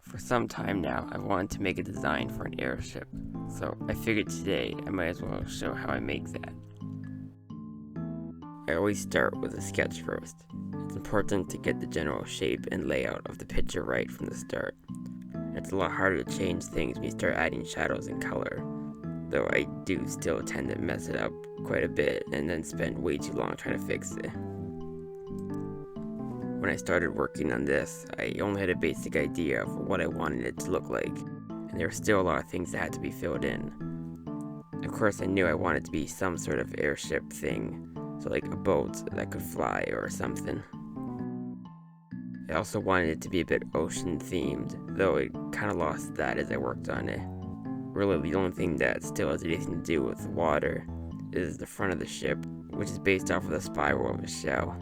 For some time now, I've wanted to make a design for an airship, so I figured today I might as well show how I make that. I always start with a sketch first. It's important to get the general shape and layout of the picture right from the start. It's a lot harder to change things when you start adding shadows and color, though I do still tend to mess it up quite a bit and then spend way too long trying to fix it. When I started working on this, I only had a basic idea of what I wanted it to look like, and there were still a lot of things that had to be filled in. Of course, I knew I wanted it to be some sort of airship thing, so like a boat that could fly or something. I also wanted it to be a bit ocean themed, though it kind of lost that as I worked on it. Really, the only thing that still has anything to do with water is the front of the ship, which is based off of the spiral of a shell.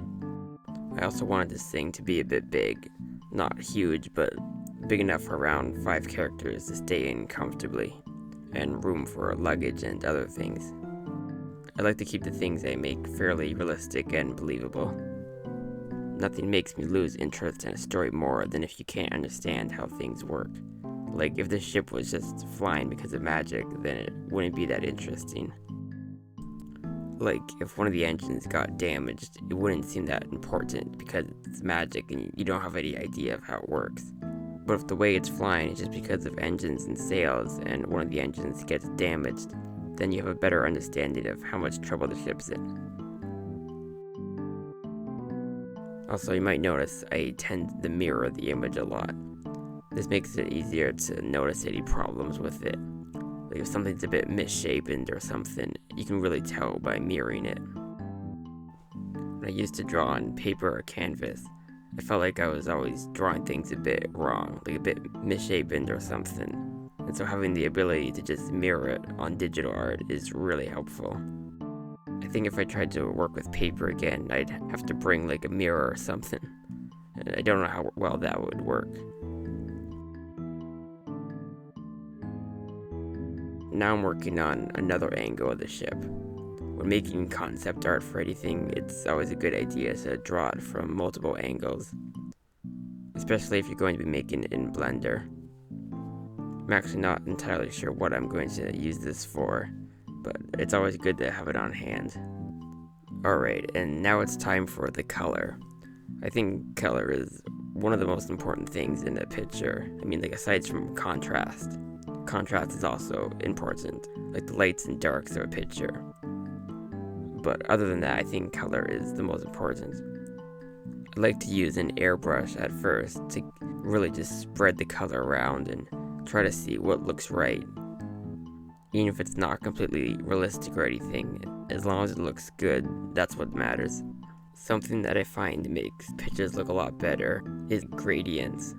I also wanted this thing to be a bit big, not huge, but big enough for around 5 characters to stay in comfortably, and room for luggage and other things. I like to keep the things I make fairly realistic and believable. Nothing makes me lose interest in a story more than if you can't understand how things work. Like, if the ship was just flying because of magic, then it wouldn't be that interesting. Like, if one of the engines got damaged, it wouldn't seem that important because it's magic and you don't have any idea of how it works. But if the way it's flying is just because of engines and sails and one of the engines gets damaged, then you have a better understanding of how much trouble the ship's in. Also, you might notice I tend to mirror the image a lot. This makes it easier to notice any problems with it. Like if something's a bit misshapen or something, you can really tell by mirroring it. When I used to draw on paper or canvas, I felt like I was always drawing things a bit wrong, like a bit misshapen or something. And so having the ability to just mirror it on digital art is really helpful. I think if I tried to work with paper again, I'd have to bring like a mirror or something. And I don't know how well that would work. Now I'm working on another angle of the ship. When making concept art for anything, it's always a good idea to draw it from multiple angles, especially if you're going to be making it in Blender. I'm actually not entirely sure what I'm going to use this for, but it's always good to have it on hand. Alright, and now it's time for the color. I think color is one of the most important things in a picture. I mean, like aside from contrast. Contrast is also important, like the lights and darks of a picture. But other than that, I think color is the most important. I like to use an airbrush at first to really just spread the color around and try to see what looks right. Even if it's not completely realistic or anything, as long as it looks good, that's what matters. Something that I find makes pictures look a lot better is gradients,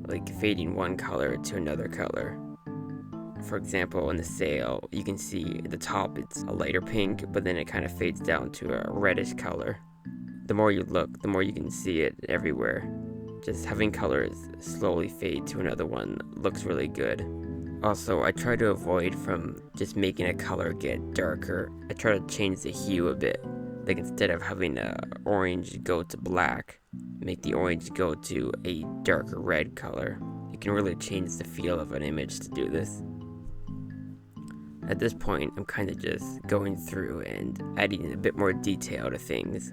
like fading one color to another color. For example, in the sail, you can see at the top it's a lighter pink, but then it kind of fades down to a reddish color. The more you look, the more you can see it everywhere. Just having colors slowly fade to another one looks really good. Also, I try to avoid from just making a color get darker. I try to change the hue a bit. Like instead of having orange go to black, make the orange go to a darker red color. You can really change the feel of an image to do this. At this point, I'm kind of just going through and adding a bit more detail to things,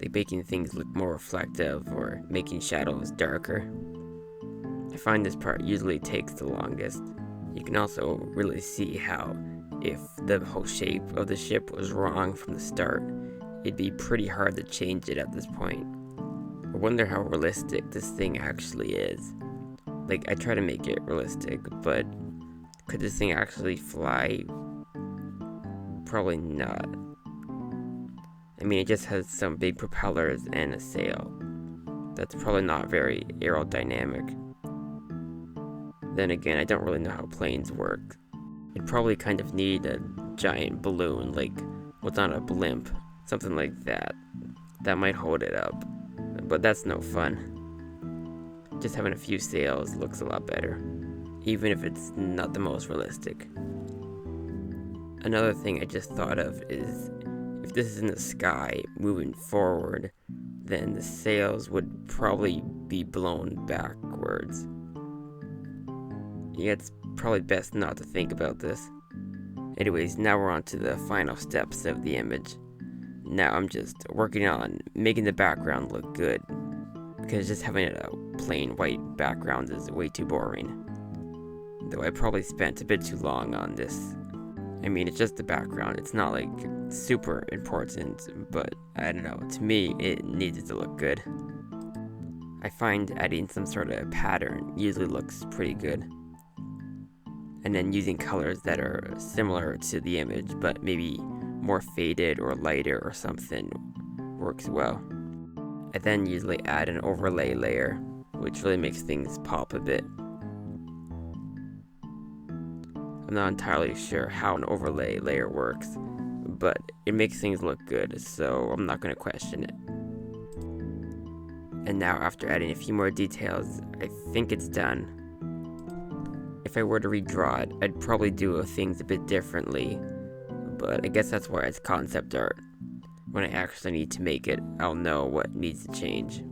like making things look more reflective or making shadows darker. I find this part usually takes the longest. You can also really see how if the whole shape of the ship was wrong from the start, it'd be pretty hard to change it at this point. I wonder how realistic this thing actually is. Like, I try to make it realistic, but could this thing actually fly? Probably not. I mean, it just has some big propellers and a sail. That's probably not very aerodynamic. Then again, I don't really know how planes work. It'd probably kind of need a giant balloon, like what's on a blimp, something like that. That might hold it up, but that's no fun. Just having a few sails looks a lot better, even if it's not the most realistic. Another thing I just thought of is, if this is in the sky moving forward, then the sails would probably be blown backwards. Yeah, it's probably best not to think about this. Anyways, now we're on to the final steps of the image. Now I'm just working on making the background look good, because just having a plain white background is way too boring. Though I probably spent a bit too long on this. I mean, it's just the background, it's not like super important, but I don't know, to me it needed to look good. I find adding some sort of pattern usually looks pretty good. And then using colors that are similar to the image, but maybe more faded or lighter or something works well. I then usually add an overlay layer, which really makes things pop a bit. I'm not entirely sure how an overlay layer works, but it makes things look good, so I'm not going to question it. And now, after adding a few more details, I think it's done. If I were to redraw it, I'd probably do things a bit differently, but I guess that's why it's concept art. When I actually need to make it, I'll know what needs to change.